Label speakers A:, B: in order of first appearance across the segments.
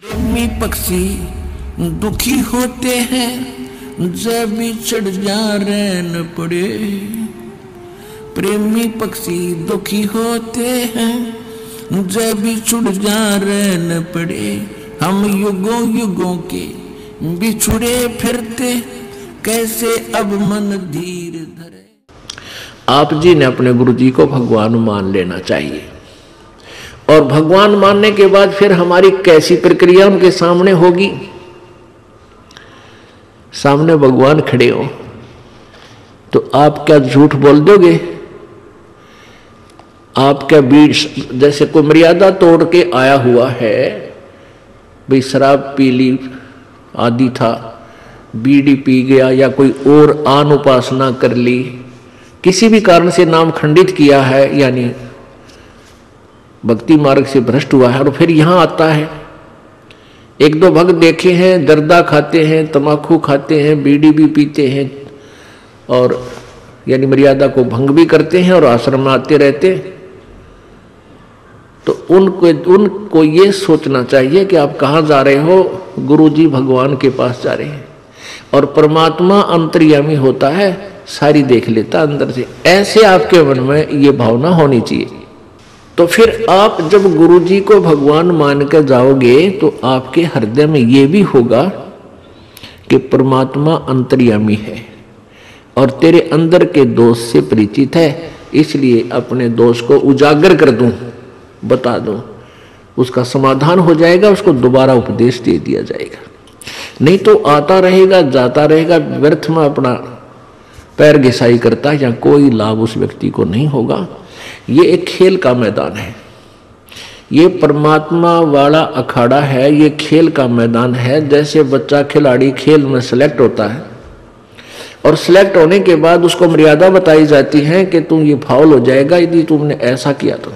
A: प्रेमी पक्षी दुखी होते हैं जब बिछड़ जा रहन पड़े। प्रेमी पक्षी दुखी होते हैं जब बिछड़ जा रहन पड़े। हम युगों युगों के बिछुड़े फिरते कैसे अब मन धीर धरे।
B: आप जी ने अपने गुरु जी को भगवान मान लेना चाहिए और भगवान मानने के बाद फिर हमारी कैसी प्रक्रिया उनके सामने होगी। सामने भगवान खड़े हो तो आप क्या झूठ बोल दोगे? आप क्या बीच जैसे कोई मर्यादा तोड़ के आया हुआ है, भाई शराब पी ली आदि था, बीड़ी पी गया या कोई और आन उपासना कर ली, किसी भी कारण से नाम खंडित किया है यानी भक्ति मार्ग से भ्रष्ट हुआ है और फिर यहां आता है। एक दो भक्त देखे हैं दर्दा खाते हैं, तमाकू खाते हैं, बीड़ी भी पीते हैं और यानी मर्यादा को भंग भी करते हैं और आश्रम में आते रहते। तो उनको ये सोचना चाहिए कि आप कहाँ जा रहे हो। गुरु जी भगवान के पास जा रहे हैं और परमात्मा अंतर्यामी होता है, सारी देख लेता अंदर से। ऐसे आपके मन में ये भावना होनी चाहिए। तो फिर आप जब गुरु जी को भगवान मान कर जाओगे तो आपके हृदय में ये भी होगा कि परमात्मा अंतर्यामी है और तेरे अंदर के दोष से परिचित है, इसलिए अपने दोष को उजागर कर दूं, बता दूं, उसका समाधान हो जाएगा, उसको दोबारा उपदेश दे दिया जाएगा। नहीं तो आता रहेगा जाता रहेगा, व्यर्थ में अपना पैर घिसाई करता है या कोई लाभ उस व्यक्ति को नहीं होगा। ये एक खेल का मैदान है, ये परमात्मा वाला अखाड़ा है, ये खेल का मैदान है। जैसे बच्चा खिलाड़ी खेल में सेलेक्ट होता है और सेलेक्ट होने के बाद उसको मर्यादा बताई जाती है कि तुम ये फाउल हो जाएगा यदि तुमने ऐसा किया तो,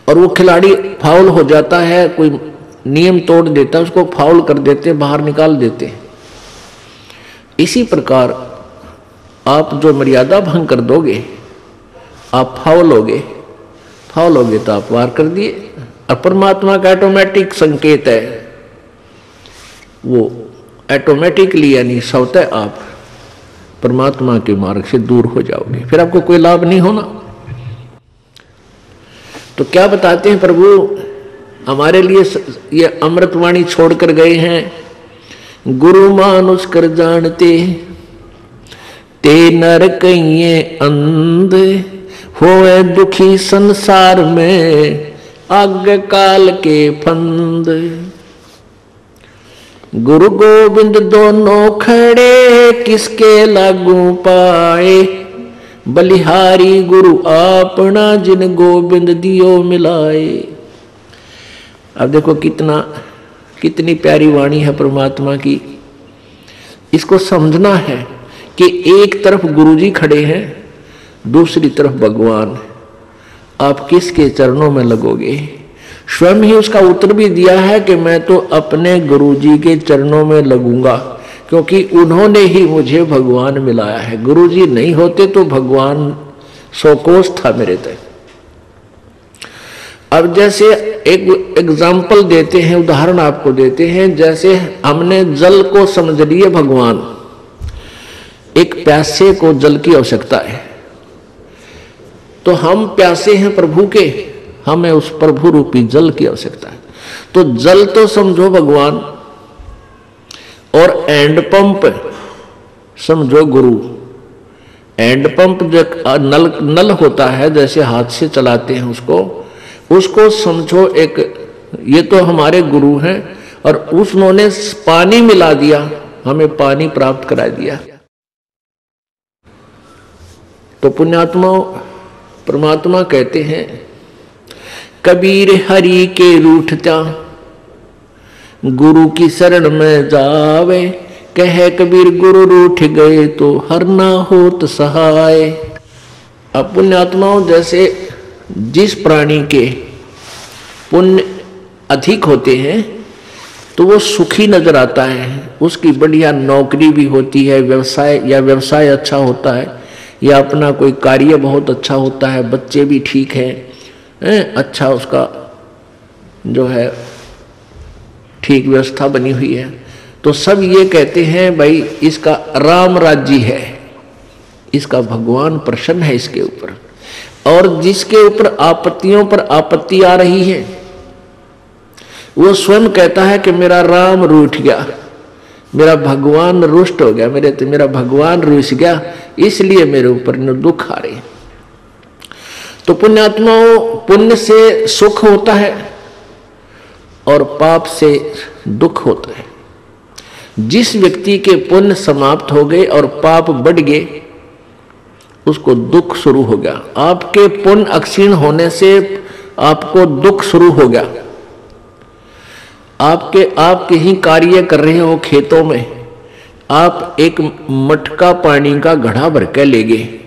B: और वो खिलाड़ी फाउल हो जाता है, कोई नियम तोड़ देता है, उसको फाउल कर देते, बाहर निकाल देते। इसी प्रकार आप जो मर्यादा भंग कर दोगे आप फाउल होगे तो आप वार कर दिए। और परमात्मा का ऑटोमेटिक संकेत है, वो ऑटोमेटिकली यानी स्वतः आप परमात्मा के मार्ग से दूर हो जाओगे, फिर आपको कोई लाभ नहीं होना। तो क्या बताते हैं प्रभु हमारे लिए ये अमृतवाणी छोड़कर गए हैं। गुरु मानुष कर जानते ते नर कहिए अंध, होए दुखी संसार में आज्ञा काल के फंद। गुरु गोविंद दोनों खड़े किसके लागू पाए, बलिहारी गुरु अपना जिन गोविंद दियो मिलाए। अब देखो कितनी प्यारी वाणी है परमात्मा की। इसको समझना है कि एक तरफ गुरुजी खड़े हैं, दूसरी तरफ भगवान। आप किसके चरणों में लगोगे? स्वयं ही उसका उत्तर भी दिया है कि मैं तो अपने गुरुजी के चरणों में लगूंगा, क्योंकि उन्होंने ही मुझे भगवान मिलाया है। गुरुजी नहीं होते तो भगवान सौ कोस था मेरे तक। अब जैसे एक एग्जाम्पल देते हैं, उदाहरण आपको देते हैं। जैसे हमने जल को समझ लिए भगवान, एक प्यासे को जल की आवश्यकता है, तो हम प्यासे हैं प्रभु के, हमें उस प्रभु रूपी जल की आवश्यकता है। तो जल तो समझो भगवान और एंड पंप समझो गुरु। एंड पंप जो नल होता है, जैसे हाथ से चलाते हैं उसको समझो एक, ये तो हमारे गुरु हैं और उन्होंने पानी मिला दिया, हमें पानी प्राप्त करा दिया। तो पुण्यात्मा परमात्मा कहते हैं कबीर हरि के रूठता गुरु की शरण में जावे, कहे कबीर गुरु रूठ गए तो हर ना होत सहाय। अब पुण्यात्माओं जैसे जिस प्राणी के पुण्य अधिक होते हैं तो वो सुखी नजर आता है, उसकी बढ़िया नौकरी भी होती है, व्यवसाय अच्छा होता है, या अपना कोई कार्य बहुत अच्छा होता है, बच्चे भी ठीक हैं, अच्छा उसका जो है ठीक व्यवस्था बनी हुई है। तो सब ये कहते हैं भाई इसका राम राज्य है, इसका भगवान प्रसन्न है इसके ऊपर। और जिसके ऊपर आपत्तियों पर आपत्ति आ रही है वो स्वयं कहता है कि मेरा राम रूठ गया, मेरा भगवान रुष्ट हो गया, मेरा भगवान रुस गया, इसलिए मेरे ऊपर दुख आ रहे। तो पुण्यात्माओं, पुण्य से सुख होता है और पाप से दुख होता है। जिस व्यक्ति के पुण्य समाप्त हो गए और पाप बढ़ गए उसको दुख शुरू हो गया। आपके पुण्य अक्षीण होने से आपको दुख शुरू हो गया। आप कहीं कार्य कर रहे हो खेतों में, आप एक मटका पानी का घड़ा भर के ले गए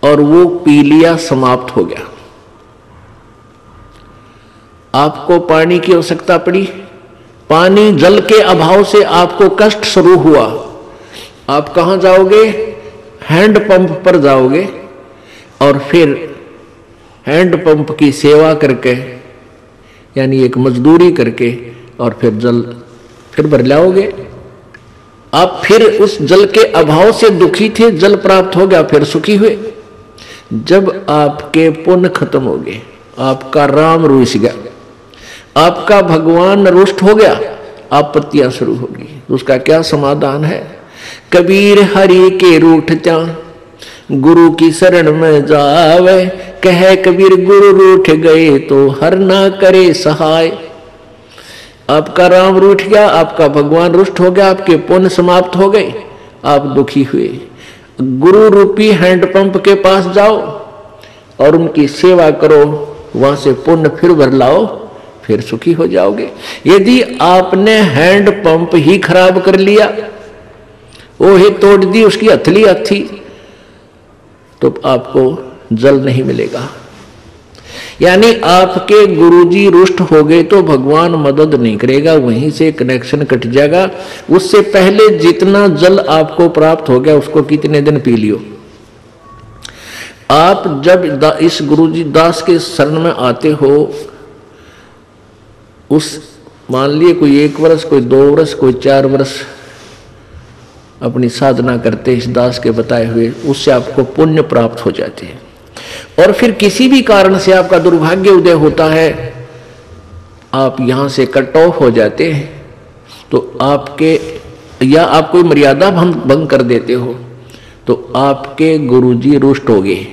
B: और वो पी लिया, समाप्त हो गया। आपको पानी की आवश्यकता पड़ी, पानी जल के अभाव से आपको कष्ट शुरू हुआ। आप कहां जाओगे? हैंड पंप पर जाओगे और फिर हैंड पंप की सेवा करके, यानी एक मजदूरी करके, और फिर जल फिर भर लाओगे। आप फिर उस जल के अभाव से दुखी थे, जल प्राप्त हो गया, फिर सुखी हुए। जब आपके पुण्य खत्म हो गए, आपका राम रुस गया, आपका भगवान रुष्ट हो गया, आपत्तियां शुरू होगी। उसका क्या समाधान है? कबीर हरि के रूठ जा, गुरु की शरण में जावे, कहे कबीर गुरु रूठ गए तो हर ना करे सहाय। आपका राम रूठ गया, आपका भगवान रुष्ट हो गया, आपके पुण्य समाप्त हो गए, आप दुखी हुए। गुरु रूपी हैंडपंप के पास जाओ और उनकी सेवा करो, वहां से पुण्य फिर भर लाओ, फिर सुखी हो जाओगे। यदि आपने हैंडपंप ही खराब कर लिया, वो ही तोड़ दी उसकी हथली हथी, तो आपको जल नहीं मिलेगा। यानी आपके गुरुजी रुष्ट हो गए तो भगवान मदद नहीं करेगा, वहीं से कनेक्शन कट जाएगा। उससे पहले जितना जल आपको प्राप्त हो गया उसको कितने दिन पी लियो। आप जब इस गुरुजी दास के शरण में आते हो, उस मान लिए कोई 1 वर्ष, कोई 2 वर्ष, कोई 4 वर्ष अपनी साधना करते इस दास के बताए हुए, उससे आपको पुण्य प्राप्त हो जाते हैं। और फिर किसी भी कारण से आपका दुर्भाग्य उदय होता है, आप यहां से कट ऑफ हो जाते हैं, तो आपके या आप कोई मर्यादा भंग कर देते हो, तो आपके गुरुजी रुष्ट हो गए।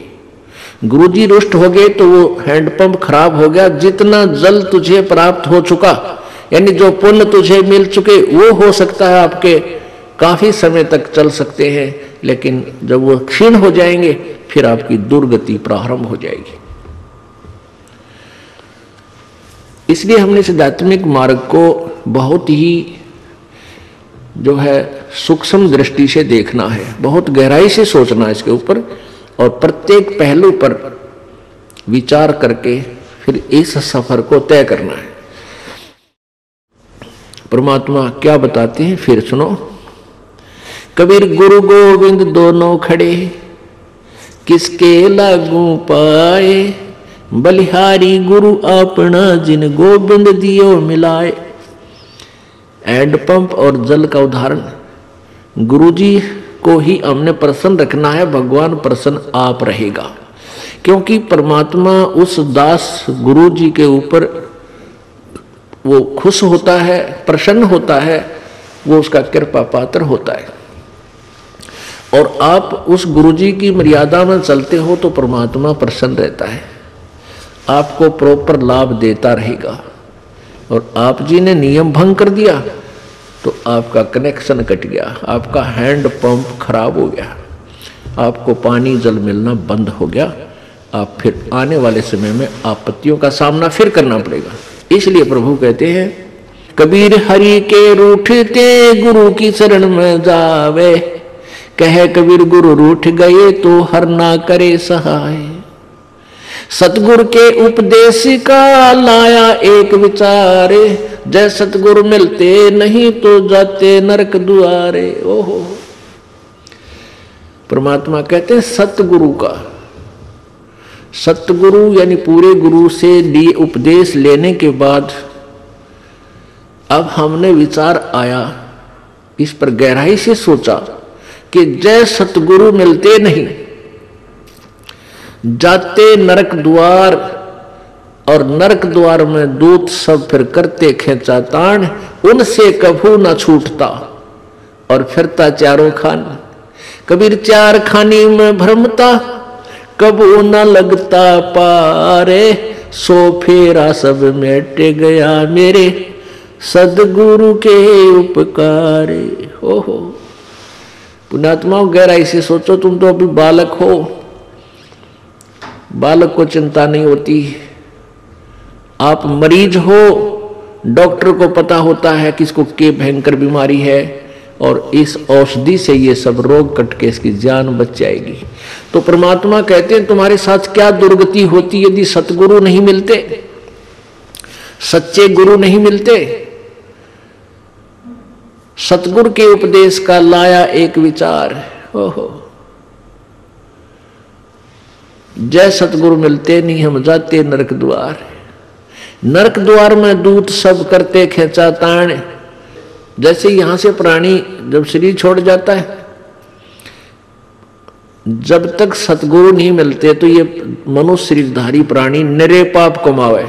B: गुरुजी रुष्ट हो गए तो वो हैंडपंप खराब हो गया। जितना जल तुझे प्राप्त हो चुका, यानी जो पुण्य तुझे मिल चुके, वो हो सकता है आपके काफी समय तक चल सकते हैं, लेकिन जब वो क्षीण हो जाएंगे फिर आपकी दुर्गति प्रारंभ हो जाएगी। इसलिए हमने इस आध्यात्मिक मार्ग को बहुत ही जो है सूक्ष्म दृष्टि से देखना है, बहुत गहराई से सोचना है इसके ऊपर, और प्रत्येक पहलू पर विचार करके फिर इस सफर को तय करना है। परमात्मा क्या बताते हैं फिर सुनो। कबीर गुरु गोविंद दोनों खड़े, किसके लागू पाए, बलिहारी गुरु अपना जिन गोविंद दियो मिलाए। हैंडपंप और जल का उदाहरण, गुरुजी को ही हमने प्रसन्न रखना है, भगवान प्रसन्न आप रहेगा। क्योंकि परमात्मा उस दास गुरुजी के ऊपर वो खुश होता है, प्रसन्न होता है, वो उसका कृपा पात्र होता है। और आप उस गुरुजी की मर्यादा में चलते हो तो परमात्मा प्रसन्न रहता है, आपको प्रॉपर लाभ देता रहेगा। और आप जी ने नियम भंग कर दिया तो आपका कनेक्शन कट गया, आपका हैंड पंप खराब हो गया, आपको पानी जल मिलना बंद हो गया, आप फिर आने वाले समय में आपत्तियों का सामना फिर करना पड़ेगा। इसलिए प्रभु कहते हैं, कबीर हरि के रूठते गुरु की शरण में जावे, कहे कबीर गुरु रूठ गए तो हर ना करे सहाय। सतगुरु के उपदेश का लाया एक विचारे, जय सतगुरु मिलते नहीं तो जाते नरक दुआरे। ओहो, परमात्मा कहते हैं सतगुरु का, सतगुरु यानी पूरे गुरु से लिए उपदेश लेने के बाद अब हमने विचार आया, इस पर गहराई से सोचा कि जय सतगुरु मिलते नहीं, जाते नरक द्वार, और नरक द्वार में दूत सब फिर करते खेचा ताण, उनसे कभू न छूटता और फिरता चारों खान। कबीर चार खानी में भ्रमता, कबू न लगता पारे, सो फेरा सब मिट गया मेरे सदगुरु के उपकारे। हो पुण्यात्माओं, गहराई से सोचो, तुम तो अभी बालक हो, बालक को चिंता नहीं होती। आप मरीज हो, डॉक्टर को पता होता है कि इसको क्या भयंकर बीमारी है, और इस औषधि से ये सब रोग कट के इसकी जान बच जाएगी। तो परमात्मा कहते हैं तुम्हारे साथ क्या दुर्गति होती यदि सतगुरु नहीं मिलते, सच्चे गुरु नहीं मिलते। सतगुरु के उपदेश का लाया एक विचार, ओहो, जय सतगुरु मिलते नहीं, हम जाते नरक द्वार। नरक द्वार में दूत सब करते खेचा ताण। जैसे यहां से प्राणी जब शरीर छोड़ जाता है, जब तक सतगुरु नहीं मिलते तो ये मनुष्य शरीरधारी प्राणी निरे पाप कमावे,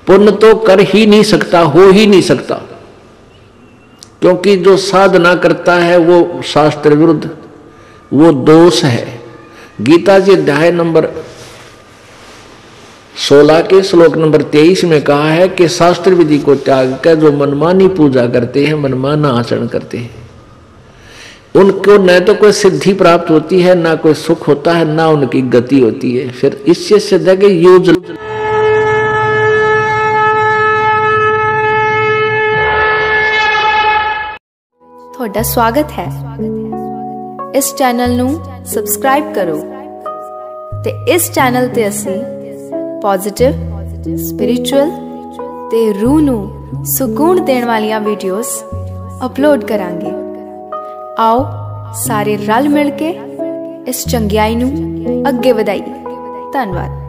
B: पुण्य तो कर ही नहीं सकता, हो ही नहीं सकता, क्योंकि जो साधना करता है वो शास्त्र विरुद्ध, वो दोष है। गीता जी अध्याय नंबर 16 के श्लोक नंबर 23 में कहा है कि शास्त्र विधि को त्याग कर जो मनमानी पूजा करते हैं, मनमाना आचरण करते हैं, उनको न तो कोई सिद्धि प्राप्त होती है, ना कोई सुख होता है, ना उनकी गति होती है। फिर इससे सिद्ध है कि यूज।
C: ਤੁਹਾਡਾ स्वागत है। इस चैनल ਨੂੰ सब्सक्राइब करो ते इस चैनल ते असी पॉजिटिव, स्पिरिचुअल ते रूह ਨੂੰ सुकून देने वालियां वीडियोस अपलोड करांगे। आओ सारे रल मिल के इस चंगियाई ਨੂੰ ਅੱਗੇ ਵਧਾਈਏ। धन्यवाद।